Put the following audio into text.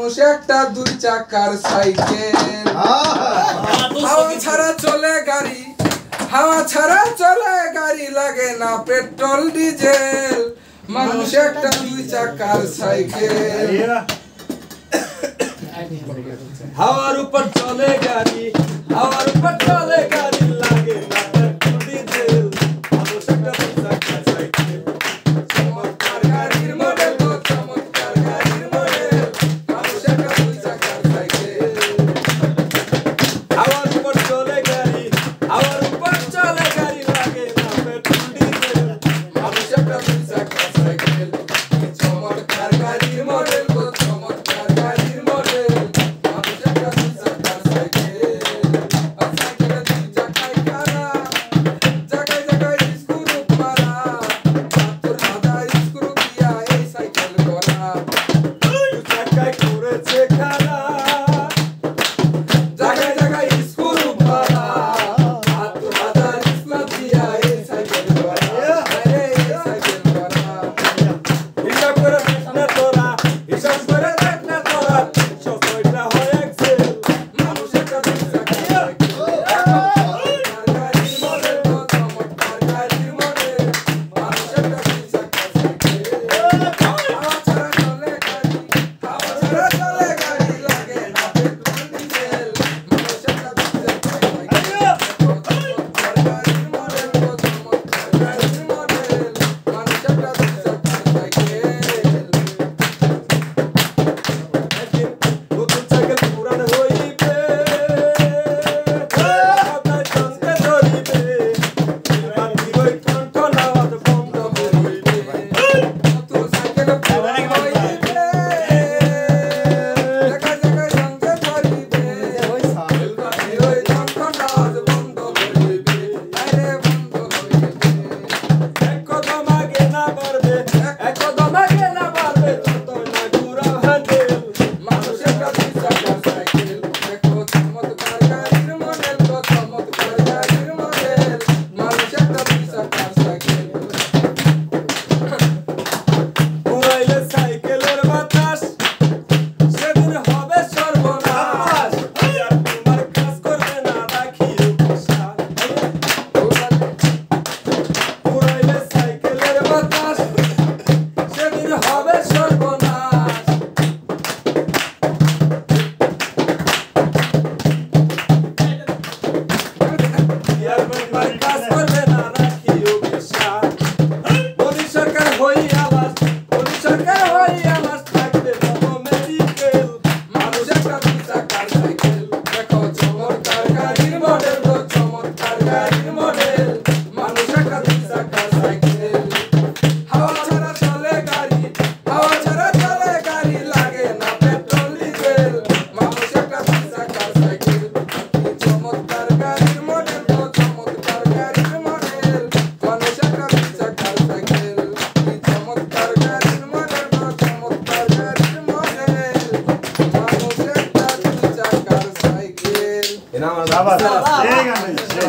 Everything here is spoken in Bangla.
মানুষ একটা দুই চাকার সাইকেল হাওয়া ছাড়া চলে গাড়ি হাওয়া ছাড়া চলে গাড়ি লাগে না পেট্রোল ডিজেল মানুষ একটা দুই চাকার সাইকেল হাওয়ার উপর চলে গাড়ি হাওয়ার উপর চলে গাড়ি লাগে না পেট্রোল ডিজেল মানুষ একটা দুই চাকার সাইকেল চমৎকার গাড়ির মডেল গো চমৎকার গাড়ির মডেল মানুষ একটা দুই চাকার সাইকেল হাওয়ার উপর চলে গাড়ি হাওয়ার উপর চলে গাড়ি লাগে না পেট্রোল ডিজেল মানুষ একটা দুই চাকার সাইকেল চমৎকার গাড়ির মডেল গো চমৎকার গাড়ির মডেল মানুষ একটা দুই চাকার সাইকেল সাইকেলে দুই চাকায় কারা জায়গায় জায়গায় স্ক্রু মারা তোর মাথায় স্ক্রু দিয়া এই সাইকেল করা দুই চাকায় করেছে খালা জায়গায় জায়গায় স্ক্রু মারা তোর মাথায় স্ক্রু দিয়া এই সাইকেল করা আরে এই সাইকেল করা হিসাব করে দেখ না তোরা হিসাব করে দেখ না তোরা সবটা হয় এক্সেল মানুষ একটা দুই চাকার সাইকেল চমৎকার গাড়ির মডেল গো চমৎকার গাড়ির মডেল মানুষ একটা দুই চাকার সাইকেল হাওয়া ছাড়া চলে গাড়ি হাওয়া ছাড়া চলে গাড়ি লাগে না পেট্রোল ডিজেল মানুষ একটা দুই চাকার সাইকেল চমৎকার গাড়ির মডেল গো চমৎকার গাড়ির মডেল মানুষ একটা দুই চাকার সাইকেল একদিন নতুন সাইকেল পুরান হইবে সবাই সঙ্গে ধরিবে বাতি হই কণ্ঠ নাওয়াজ বন্ধ হইবে নতুন সাইকেল পুরান হইবে জায়গায় জায়গায় সঙ্গে ধরিবে বাতি হই কণ্ঠ নাওয়াজ বন্ধ হইবে আরে বন্ধ হইবে এক কদম আগে না বাড়বে এক কদম আগে না বাড়বে যত না ঘুরাও হ্যান্ডেল মানুষ একটা দুই চাকার সাইকেল দেখো চমৎকার গাড়ির মডেল গো চমৎকার গাড়ির মডেল মানুষ একটা দুই চাকার সাইকেল উড়াইলে সাইকেলের বাতাস সেদিন হবে সর্বনাশ আর তোমার কাজ করবে না রাখিও আশা উড়াইলে সাইকেলের বাতাস সেদিন হবে সর্বনাশ আর তোমার কাজ করবে না রাখিও আশা মোদি সরকার হই আলাস মোদি সরকার হই আলাস থাকবে নব মেডিকেল মানুষ একটা দুই চাকার সাইকেল দেখো চমৎকার গাড়ির মডেল গো চমৎকার গাড়ির মডেল মানুষ একটা দুই চাকার সাইকেল হাওয়া ছাড়া চলে গাড়ি হাওয়া ছাড়া চলে গাড়ি লাগে না পেট্রোল ডিজেল মানুষ একটা দুই চাকার সাইকেল চমৎকার গাড়ির মডেল গো চমৎকার গাড়ির মডেল মানুষ একটা দুই চাকার সাইকেল চমৎকার গাড়ির মডেল গো চমৎকার গাড়ির মডেল মানুষ একটা দুই চাকার সাইকেল Shabash.